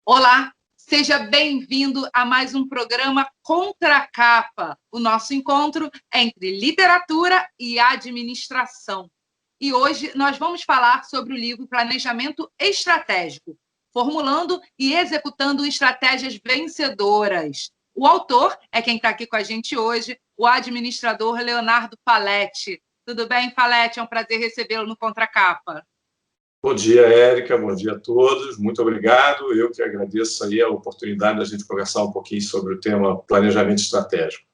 Olá, seja bem-vindo a mais um programa Contra a Capa, o nosso encontro entre literatura e administração. E hoje nós vamos falar sobre o livro Planejamento Estratégico, formulando e executando estratégias vencedoras. O autor é quem está aqui com a gente hoje, o administrador Leonardo Faletti. Tudo bem, Faletti? É um prazer recebê-lo no Contra a Capa. Bom dia, Érica. Bom dia a todos. Muito obrigado. Eu que agradeço aí a oportunidade da gente conversar um pouquinho sobre o tema planejamento estratégico.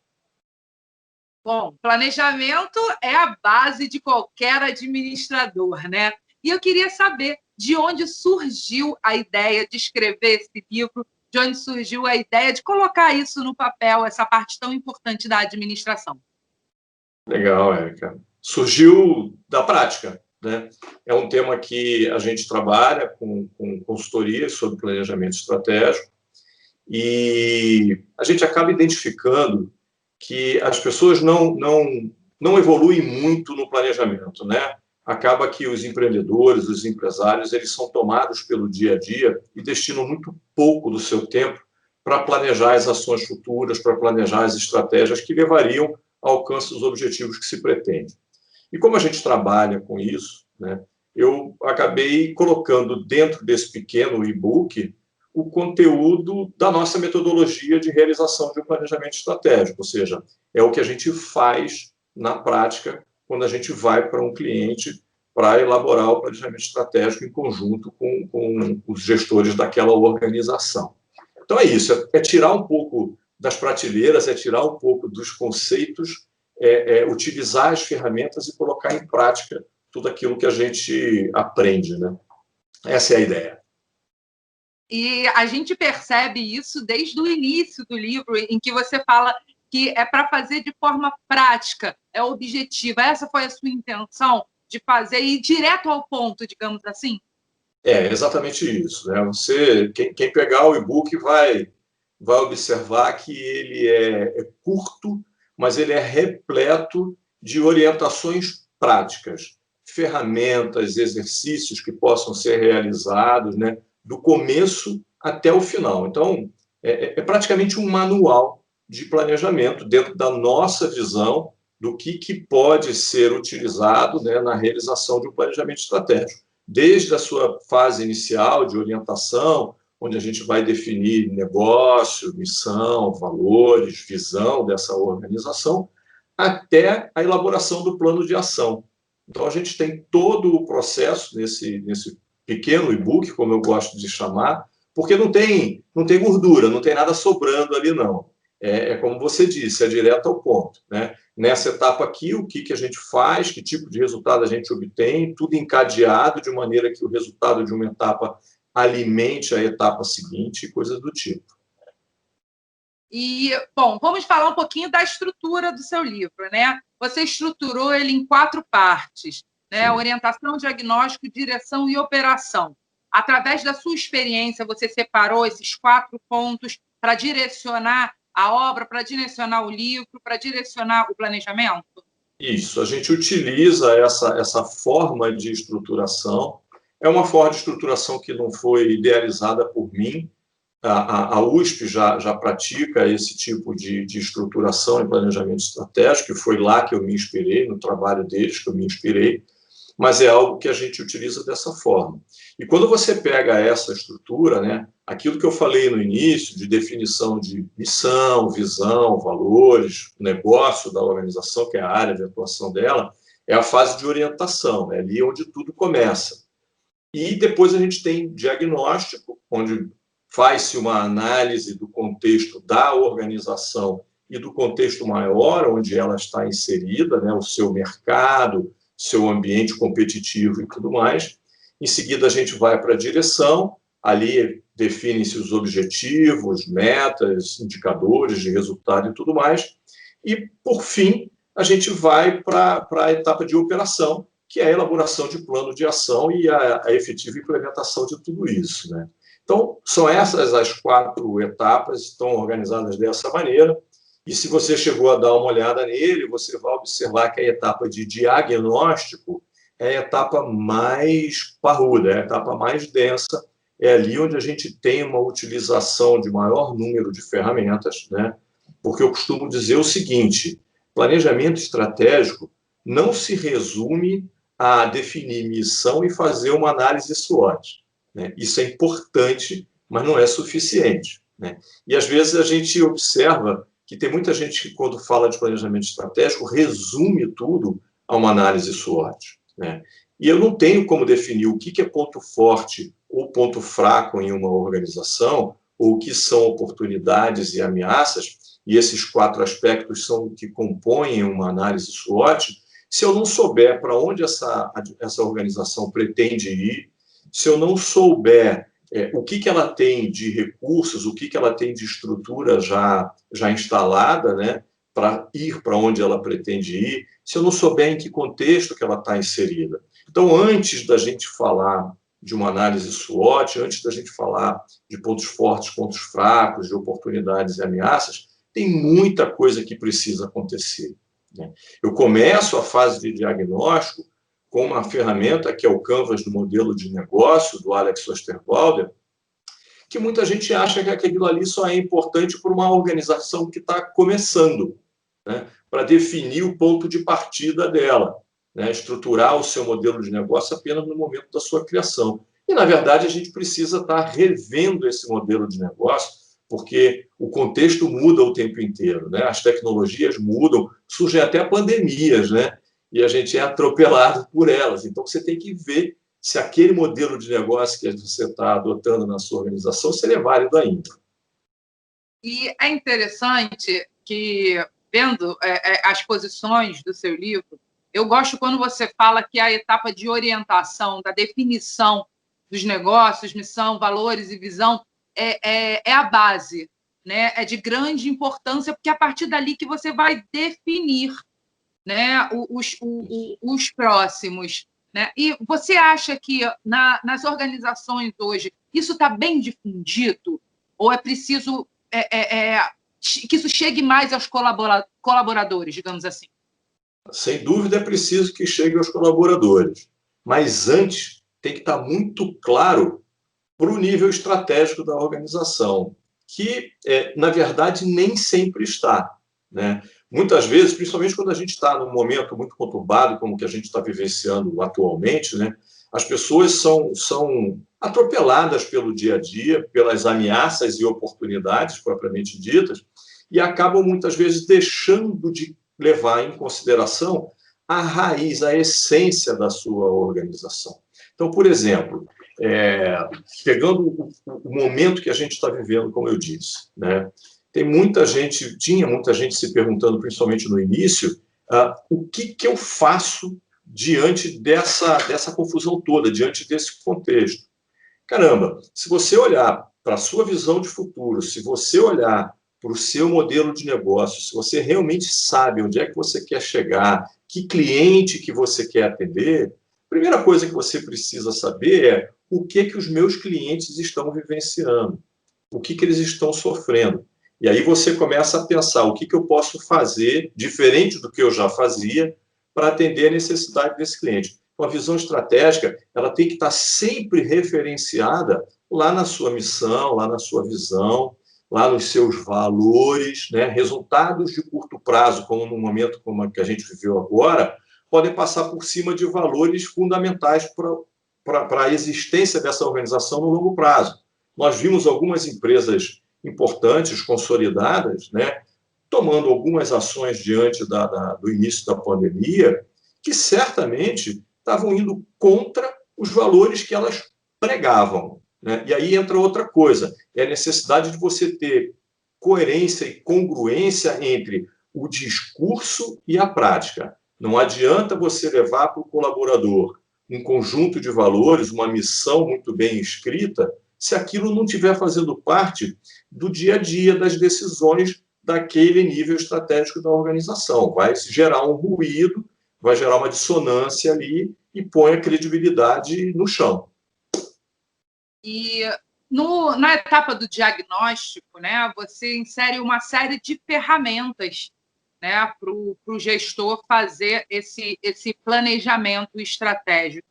Bom, planejamento é a base de qualquer administrador, né? E eu queria saber de onde surgiu a ideia de escrever esse livro, de onde surgiu a ideia de colocar isso no papel, essa parte tão importante da administração. Legal, Érica. Surgiu da prática, né? É um tema que a gente trabalha com consultorias sobre planejamento estratégico e a gente acaba identificando que as pessoas não evoluem muito no planejamento, né? Acaba que os empreendedores, os empresários, eles são tomados pelo dia a dia e destinam muito pouco do seu tempo para planejar as ações futuras, para planejar as estratégias que levariam ao alcance dos objetivos que se pretende. E como a gente trabalha com isso, né, eu acabei colocando dentro desse pequeno e-book o conteúdo da nossa metodologia de realização de um planejamento estratégico, ou seja, é o que a gente faz na prática quando a gente vai para um cliente para elaborar o planejamento estratégico em conjunto com os gestores daquela organização. Então é isso, é tirar um pouco das prateleiras, é tirar um pouco dos conceitos, utilizar as ferramentas e colocar em prática tudo aquilo que a gente aprende, né? Essa é a ideia. E a gente percebe isso desde o início do livro, em que você fala que é para fazer de forma prática, é objetiva. Essa foi a sua intenção, de fazer e ir direto ao ponto, digamos assim? É exatamente isso, né? Quem pegar o e-book vai observar que ele é curto, mas ele é repleto de orientações práticas, ferramentas, exercícios que possam ser realizados, né, do começo até o final. Então, é praticamente um manual de planejamento dentro da nossa visão do que pode ser utilizado, né, na realização de um planejamento estratégico. Desde a sua fase inicial de orientação, onde a gente vai definir negócio, missão, valores, visão dessa organização, até a elaboração do plano de ação. Então, a gente tem todo o processo nesse pequeno e-book, como eu gosto de chamar, porque não tem gordura, não tem nada sobrando ali, não. É como você disse, é direto ao ponto, né? Nessa etapa aqui, o que a gente faz, que tipo de resultado a gente obtém, tudo encadeado de maneira que o resultado de uma etapa alimente a etapa seguinte, coisas do tipo. E, bom, vamos falar um pouquinho da estrutura do seu livro, né? Você estruturou ele em 4 partes, né? Orientação, diagnóstico, direção e operação. Através da sua experiência, você separou esses 4 pontos para direcionar a obra, para direcionar o livro, para direcionar o planejamento? Isso, a gente utiliza essa forma de estruturação. É uma forma de estruturação que não foi idealizada por mim. A USP já pratica esse tipo de estruturação e planejamento estratégico, e foi lá que eu me inspirei, no trabalho deles que eu me inspirei, mas é algo que a gente utiliza dessa forma. E quando você pega essa estrutura, né, aquilo que eu falei no início, de definição de missão, visão, valores, negócio da organização, que é a área de atuação dela, é a fase de orientação, é ali onde tudo começa. E depois a gente tem diagnóstico, onde faz-se uma análise do contexto da organização e do contexto maior, onde ela está inserida, né, o seu mercado, seu ambiente competitivo e tudo mais. Em seguida, a gente vai para a direção, ali definem-se os objetivos, metas, indicadores de resultado e tudo mais. E, por fim, a gente vai para a etapa de operação, que é a elaboração de plano de ação e a efetiva implementação de tudo isso, né? Então, são essas as 4 etapas, estão organizadas dessa maneira. E se você chegou a dar uma olhada nele, você vai observar que a etapa de diagnóstico é a etapa mais parruda, é a etapa mais densa, é ali onde a gente tem uma utilização de maior número de ferramentas, né? Porque eu costumo dizer o seguinte: planejamento estratégico não se resume a definir missão e fazer uma análise SWOT, né? Isso é importante, mas não é suficiente, né? E às vezes a gente observa que tem muita gente que, quando fala de planejamento estratégico, resume tudo a uma análise SWOT, né? E eu não tenho como definir o que é ponto forte ou ponto fraco em uma organização, ou o que são oportunidades e ameaças, e esses 4 aspectos são o que compõem uma análise SWOT, se eu não souber para onde essa organização pretende ir, se eu não souber o que ela tem de recursos, o que ela tem de estrutura já instalada, né, para ir para onde ela pretende ir, se eu não souber em que contexto que ela está inserida. Então, antes da gente falar de uma análise SWOT, antes da gente falar de pontos fortes, pontos fracos, de oportunidades e ameaças, tem muita coisa que precisa acontecer, né? Eu começo a fase de diagnóstico com uma ferramenta que é o Canvas do modelo de negócio, do Alex Osterwalder, que muita gente acha que aquilo ali só é importante para uma organização que está começando, né? Para definir o ponto de partida dela, né? Estruturar o seu modelo de negócio apenas no momento da sua criação. E, na verdade, a gente precisa estar revendo esse modelo de negócio, porque o contexto muda o tempo inteiro, né? As tecnologias mudam, surgem até pandemias, né? E a gente é atropelado por elas. Então, você tem que ver se aquele modelo de negócio que você está adotando na sua organização, se ele é válido ainda. E é interessante que, vendo as posições do seu livro, eu gosto quando você fala que a etapa de orientação, da definição dos negócios, missão, valores e visão, é a base, né? É de grande importância, porque é a partir dali que você vai definir, né, os próximos. Né? E você acha que nas organizações hoje isso está bem difundido? Ou é preciso que isso chegue mais aos colaboradores, digamos assim? Sem dúvida é preciso que chegue aos colaboradores, mas antes tem que estar muito claro para o nível estratégico da organização, que, na verdade, nem sempre está, né? Muitas vezes, principalmente quando a gente está num momento muito conturbado, como o que a gente está vivenciando atualmente, né? As pessoas são atropeladas pelo dia a dia, pelas ameaças e oportunidades propriamente ditas, e acabam muitas vezes deixando de levar em consideração a raiz, a essência da sua organização. Então, por exemplo, pegando o momento que a gente está vivendo, como eu disse, né? Tinha muita gente se perguntando, principalmente no início, o que eu faço diante dessa confusão toda, diante desse contexto. Caramba, se você olhar para a sua visão de futuro, se você olhar para o seu modelo de negócio, se você realmente sabe onde é que você quer chegar, que cliente que você quer atender, a primeira coisa que você precisa saber é o que os meus clientes estão vivenciando, o que eles estão sofrendo. E aí você começa a pensar o que eu posso fazer diferente do que eu já fazia para atender a necessidade desse cliente. Uma visão estratégica, ela tem que estar sempre referenciada lá na sua missão, lá na sua visão, lá nos seus valores, né? Resultados de curto prazo, como no momento como a que a gente viveu agora, podem passar por cima de valores fundamentais para a existência dessa organização no longo prazo. Nós vimos algumas empresas importantes, consolidadas, né, tomando algumas ações diante do início da pandemia, que certamente estavam indo contra os valores que elas pregavam, né? E aí entra outra coisa, é a necessidade de você ter coerência e congruência entre o discurso e a prática. Não adianta você levar para o colaborador um conjunto de valores, uma missão muito bem escrita, se aquilo não estiver fazendo parte do dia a dia, das decisões daquele nível estratégico da organização. Vai gerar um ruído, vai gerar uma dissonância ali e põe a credibilidade no chão. E na etapa do diagnóstico, né, você insere uma série de ferramentas, né, para o gestor fazer esse planejamento estratégico.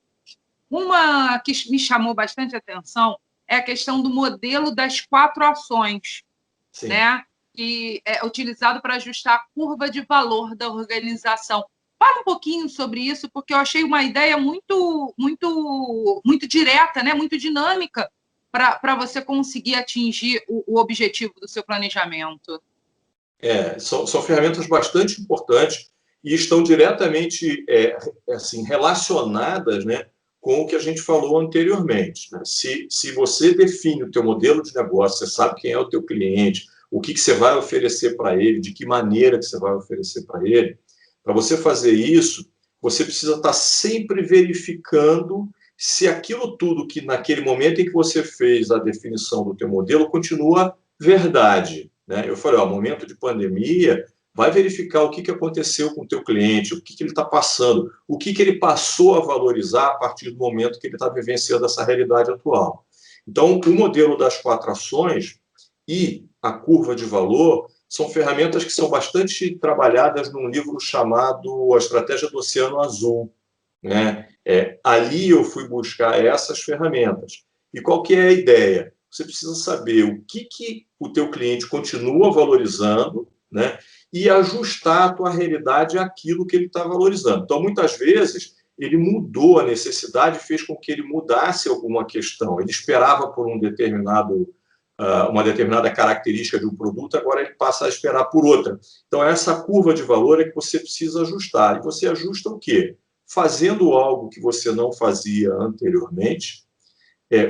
Uma que me chamou bastante atenção é a questão do modelo das 4 ações, né, que é utilizado para ajustar a curva de valor da organização. Fala um pouquinho sobre isso, porque eu achei uma ideia muito direta, né, muito dinâmica, para você conseguir atingir o objetivo do seu planejamento. São ferramentas bastante importantes e estão diretamente assim, relacionadas, né, com o que a gente falou anteriormente. Né? Se você define o teu modelo de negócio, você sabe quem é o teu cliente, o que você vai oferecer para ele, de que maneira que você vai oferecer para ele, para você fazer isso, você precisa estar sempre verificando se aquilo tudo que naquele momento em que você fez a definição do teu modelo continua verdade. Né? Eu falei, momento de pandemia, vai verificar o que aconteceu com o teu cliente, o que ele está passando, o que ele passou a valorizar a partir do momento que ele está vivenciando essa realidade atual. Então, o modelo das 4 ações e a curva de valor são ferramentas que são bastante trabalhadas num livro chamado A Estratégia do Oceano Azul. Né? Ali eu fui buscar essas ferramentas. E qual que é a ideia? Você precisa saber o que o teu cliente continua valorizando, né? E ajustar a tua realidade àquilo que ele está valorizando. Então, muitas vezes, ele mudou a necessidade, fez com que ele mudasse alguma questão. Ele esperava por uma determinada característica de um produto, agora ele passa a esperar por outra. Então, essa curva de valor é que você precisa ajustar. E você ajusta o quê? Fazendo algo que você não fazia anteriormente,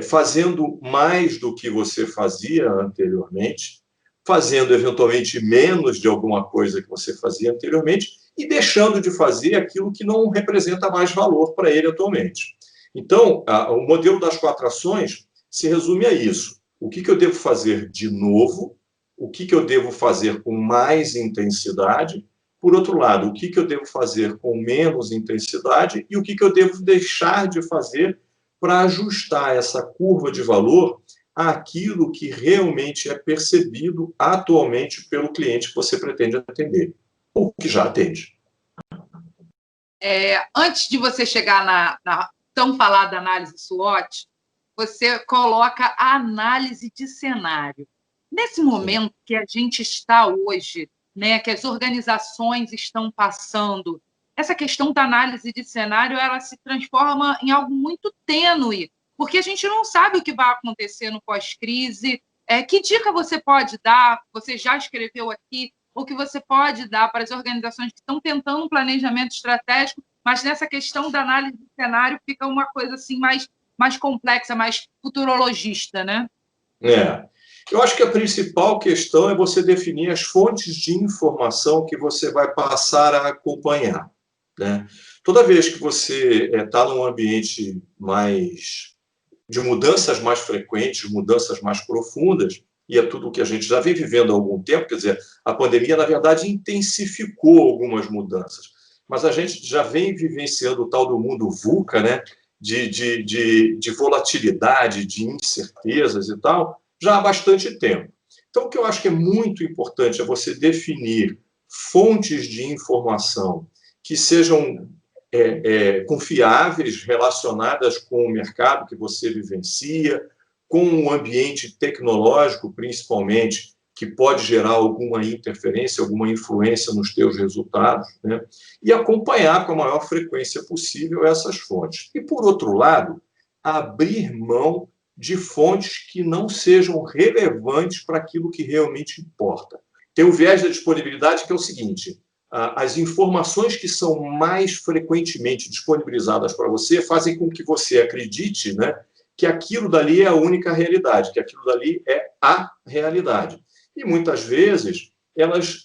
fazendo mais do que você fazia anteriormente, fazendo eventualmente menos de alguma coisa que você fazia anteriormente e deixando de fazer aquilo que não representa mais valor para ele atualmente. Então, o modelo das 4 ações se resume a isso. O que eu devo fazer de novo? O que eu devo fazer com mais intensidade? Por outro lado, o que eu devo fazer com menos intensidade e o que eu devo deixar de fazer para ajustar essa curva de valor àquilo que realmente é percebido atualmente pelo cliente que você pretende atender, ou que já atende. Antes de você chegar na tão falada análise SWOT, você coloca a análise de cenário. Nesse momento que a gente está hoje, né, que as organizações estão passando, essa questão da análise de cenário ela se transforma em algo muito tênue, porque a gente não sabe o que vai acontecer no pós-crise. Que dica você pode dar, você já escreveu aqui, ou que você pode dar para as organizações que estão tentando um planejamento estratégico, mas nessa questão da análise de cenário fica uma coisa assim mais complexa, mais futurologista, né? Eu acho que a principal questão é você definir as fontes de informação que você vai passar a acompanhar. Né? Toda vez que você está num ambiente de mudanças mais frequentes, mudanças mais profundas, e é tudo o que a gente já vem vivendo há algum tempo, quer dizer, a pandemia, na verdade, intensificou algumas mudanças, mas a gente já vem vivenciando o tal do mundo VUCA, né? de volatilidade, de incertezas e tal, já há bastante tempo. Então, o que eu acho que é muito importante é você definir fontes de informação que sejam confiáveis, relacionadas com o mercado que você vivencia, com o ambiente tecnológico, principalmente, que pode gerar alguma interferência, alguma influência nos teus resultados, né? E acompanhar com a maior frequência possível essas fontes. E, por outro lado, abrir mão de fontes que não sejam relevantes para aquilo que realmente importa. Tem o viés da disponibilidade, que é o seguinte: as informações que são mais frequentemente disponibilizadas para você fazem com que você acredite, né, que aquilo dali é a única realidade, que aquilo dali é a realidade. E muitas vezes elas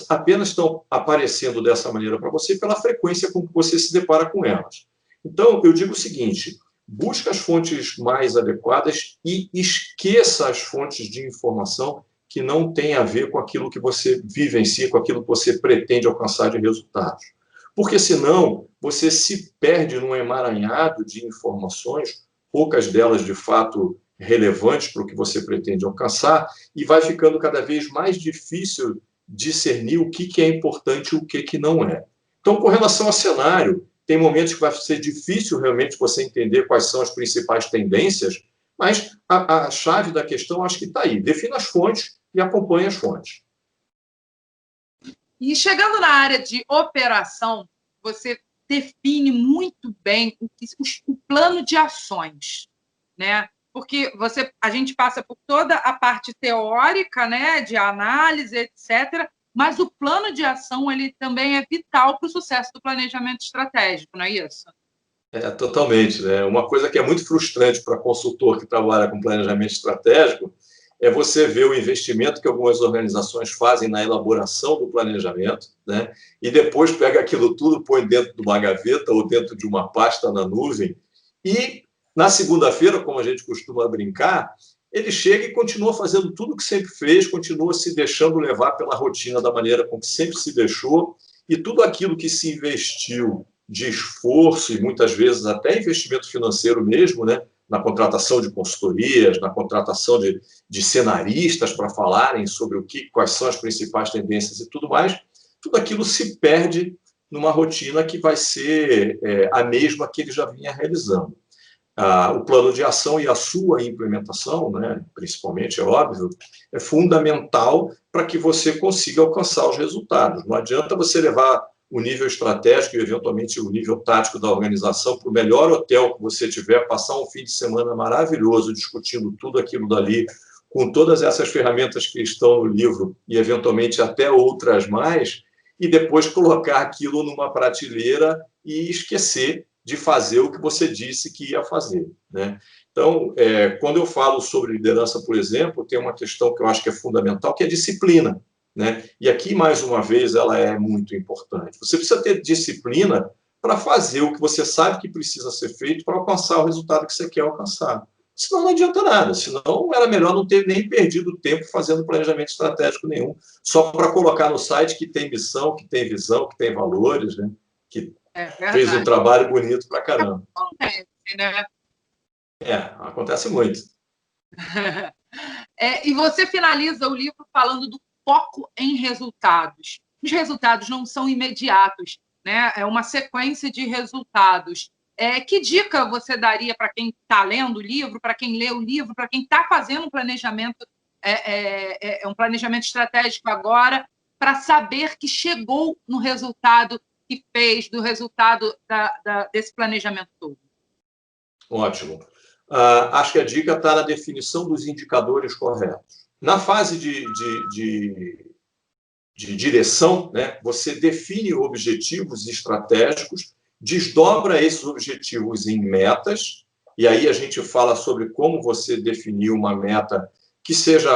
apenas estão aparecendo dessa maneira para você pela frequência com que você se depara com elas. Então, eu digo o seguinte: busca as fontes mais adequadas e esqueça as fontes de informação que não têm a ver com aquilo que você vivencia, com aquilo que você pretende alcançar de resultados. Porque senão você se perde num emaranhado de informações, poucas delas de fato relevantes para o que você pretende alcançar, e vai ficando cada vez mais difícil discernir o que é importante e o que não é. Então, com relação a cenário, tem momentos que vai ser difícil realmente você entender quais são as principais tendências, mas a chave da questão acho que está aí. Defina as fontes e acompanhe as fontes. E chegando na área de operação, você define muito bem o plano de ações, né? Porque a gente passa por toda a parte teórica, né, de análise, etc., mas o plano de ação ele também é vital para o sucesso do planejamento estratégico, não é isso? Totalmente, né? Uma coisa que é muito frustrante para consultor que trabalha com planejamento estratégico é você ver o investimento que algumas organizações fazem na elaboração do planejamento, né? E depois pega aquilo tudo, põe dentro de uma gaveta ou dentro de uma pasta na nuvem e na segunda-feira, como a gente costuma brincar, ele chega e continua fazendo tudo o que sempre fez, continua se deixando levar pela rotina da maneira como sempre se deixou e tudo aquilo que se investiu de esforço e muitas vezes até investimento financeiro mesmo, né? Na contratação de consultorias, na contratação de cenaristas para falarem sobre quais são as principais tendências e tudo mais, tudo aquilo se perde numa rotina que vai ser a mesma que ele já vinha realizando. O plano de ação e a sua implementação, né, principalmente, é óbvio, é fundamental para que você consiga alcançar os resultados. Não adianta você levar o nível estratégico e, eventualmente, o nível tático da organização para o melhor hotel que você tiver, passar um fim de semana maravilhoso discutindo tudo aquilo dali, com todas essas ferramentas que estão no livro e, eventualmente, até outras mais, e depois colocar aquilo numa prateleira e esquecer de fazer o que você disse que ia fazer, né? Então, quando eu falo sobre liderança, por exemplo, tem uma questão que eu acho que é fundamental, que é a disciplina, né? E aqui, mais uma vez, ela é muito importante. Você precisa ter disciplina para fazer o que você sabe que precisa ser feito para alcançar o resultado que você quer alcançar. Senão não adianta nada, senão era melhor não ter nem perdido tempo fazendo planejamento estratégico nenhum, só para colocar no site que tem missão, que tem visão, que tem valores, né? Que fez um trabalho bonito pra caramba. Acontece, né? Acontece muito. E você finaliza o livro falando do foco em resultados. Os resultados não são imediatos, né? É uma sequência de resultados. Que dica você daria para quem está lendo o livro, para quem lê o livro, para quem está fazendo um planejamento, um planejamento estratégico agora, para saber que chegou no resultado que fez, do resultado desse planejamento todo? Ótimo. Acho que a dica está na definição dos indicadores corretos. Na fase de direção, né, você define objetivos estratégicos, desdobra esses objetivos em metas, e aí a gente fala sobre como você definir uma meta que seja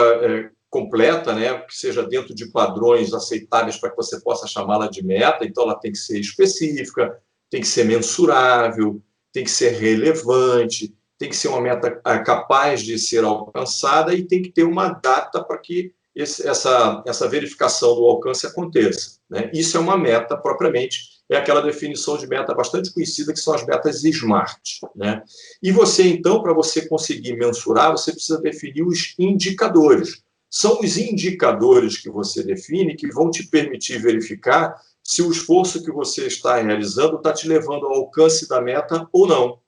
completa, né, que seja dentro de padrões aceitáveis para que você possa chamá-la de meta. Então, ela tem que ser específica, tem que ser mensurável, tem que ser relevante, tem que ser uma meta capaz de ser alcançada e tem que ter uma data para que essa verificação do alcance aconteça, né? Isso é uma meta propriamente, é aquela definição de meta bastante conhecida, que são as metas SMART, né? E você, então, para você conseguir mensurar, você precisa definir os indicadores. São os indicadores que você define que vão te permitir verificar se o esforço que você está realizando está te levando ao alcance da meta ou não.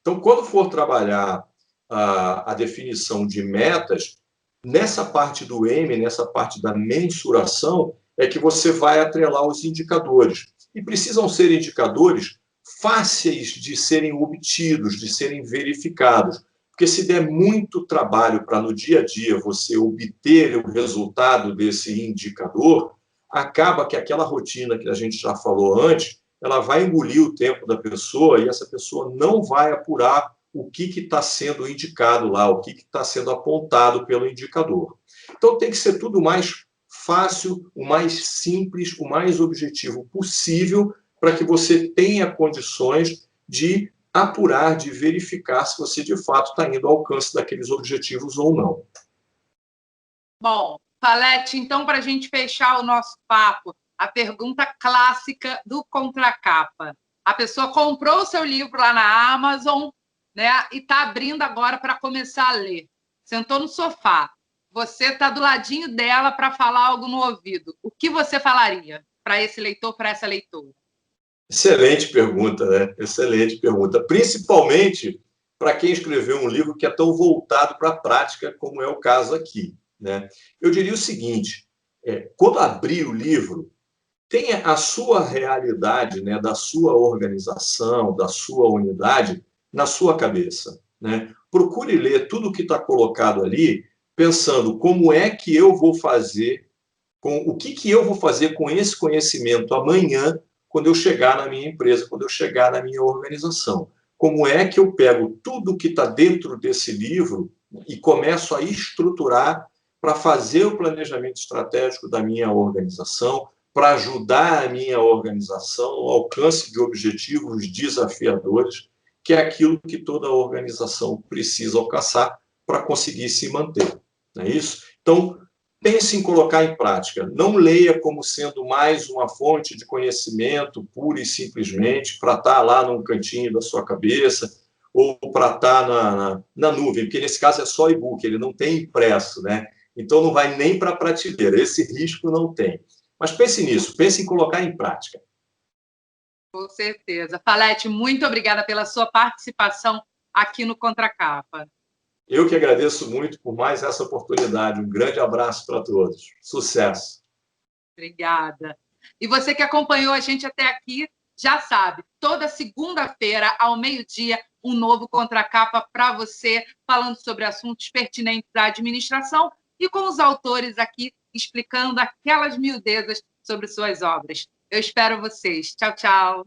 Então, quando for trabalhar a definição de metas, nessa parte do M, nessa parte da mensuração, é que você vai atrelar os indicadores. E precisam ser indicadores fáceis de serem obtidos, de serem verificados. Porque se der muito trabalho para, no dia a dia, você obter o resultado desse indicador, acaba que aquela rotina que a gente já falou antes, ela vai engolir o tempo da pessoa e essa pessoa não vai apurar o que está sendo indicado lá, o que está sendo apontado pelo indicador. Então, tem que ser tudo mais fácil, o mais simples, o mais objetivo possível, para que você tenha condições de apurar, de verificar se você, de fato, está indo ao alcance daqueles objetivos ou não. Bom, Palete, então, para a gente fechar o nosso papo, a pergunta clássica do Contracapa. A pessoa comprou o seu livro lá na Amazon, né, e está abrindo agora para começar a ler. Sentou no sofá. você está do ladinho dela para falar algo no ouvido. O que você falaria para esse leitor, para essa leitora? Excelente pergunta, né? Excelente pergunta. Principalmente para quem escreveu um livro que é tão voltado para a prática, como é o caso aqui, né? Eu diria o seguinte: quando abrir o livro, tenha a sua realidade, né, da sua organização, da sua unidade, na sua cabeça, né? Procure ler tudo o que está colocado ali, pensando como é que eu vou fazer, o que eu vou fazer com esse conhecimento amanhã, quando eu chegar na minha empresa, quando eu chegar na minha organização. Como é que eu pego tudo que está dentro desse livro e começo a estruturar para fazer o planejamento estratégico da minha organização, para ajudar a minha organização no alcance de objetivos desafiadores, que é aquilo que toda organização precisa alcançar para conseguir se manter. Não é isso? Então, pense em colocar em prática. Não leia como sendo mais uma fonte de conhecimento, pura e simplesmente, para estar lá num cantinho da sua cabeça, ou para estar na nuvem, porque nesse caso é só e-book, ele não tem impresso, né? Então não vai nem para a prateleira, esse risco não tem. Mas pense nisso, pense em colocar em prática. Com certeza. Falete, muito obrigada pela sua participação aqui no Contracapa. Eu que agradeço muito por mais essa oportunidade. Um grande abraço para todos. Sucesso. Obrigada. E você que acompanhou a gente até aqui, já sabe, toda segunda-feira, ao meio-dia, um novo Contracapa para você, falando sobre assuntos pertinentes da administração e com os autores aqui explicando aquelas miudezas sobre suas obras. Eu espero vocês. Tchau, tchau.